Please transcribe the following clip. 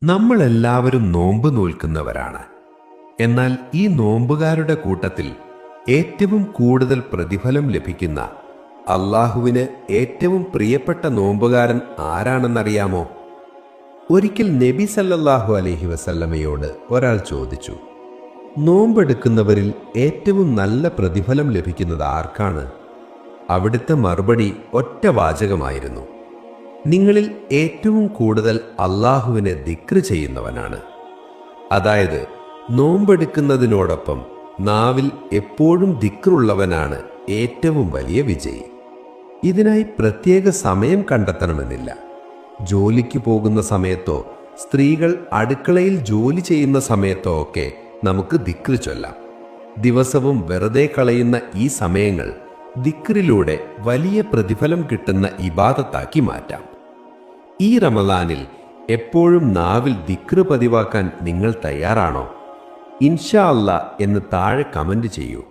നമ്മളെല്ലാവരും നോമ്പ് നോൽക്കുന്നവരാണ്. എന്നാൽ ഈ നോമ്പുകാരുടെ കൂട്ടത്തിൽ ഏറ്റവും കൂടുതൽ പ്രതിഫലം ലഭിക്കുന്ന അള്ളാഹുവിന് ഏറ്റവും പ്രിയപ്പെട്ട നോമ്പുകാരൻ ആരാണെന്നറിയാമോ? ഒരിക്കൽ നബി സല്ലല്ലാഹു അലൈഹി വസല്ലമയോട് ഒരാൾ ചോദിച്ചു, നോമ്പെടുക്കുന്നവരിൽ ഏറ്റവും നല്ല പ്രതിഫലം ലഭിക്കുന്നത് ആർക്കാണ്? അവിടുത്തെ മറുപടി ഒറ്റ വാചകമായിരുന്നു, നിങ്ങളിൽ ഏറ്റവും കൂടുതൽ അള്ളാഹുവിനെ ദിക്ർ ചെയ്യുന്നവനാണ്. അതായത് നോമ്പെടുക്കുന്നതിനോടൊപ്പം നാവിൽ എപ്പോഴും ദിക്റുള്ളവനാണ് ഏറ്റവും വലിയ വിജയി. ഇതിനായി പ്രത്യേക സമയം കണ്ടെത്തണമെന്നില്ല. ജോലിക്ക് പോകുന്ന സമയത്തോ സ്ത്രീകൾ അടുക്കളയിൽ ജോലി ചെയ്യുന്ന സമയത്തോ ഒക്കെ നമുക്ക് ദിക്ർ ചൊല്ലാം. ദിവസവും വെറുതെ കളയുന്ന ഈ സമയങ്ങൾ ദിക്റിലൂടെ വലിയ പ്രതിഫലം കിട്ടുന്ന ഇബാദത്താക്കി മാറ്റാം. ഈ റമദാനിൽ എപ്പോഴും നാവിൽ ദിക്ർ പതിവാക്കാൻ നിങ്ങൾ തയ്യാറാണോ? ഇൻഷാ അല്ലാ എന്ന് താഴെ കമന്റ് ചെയ്യൂ.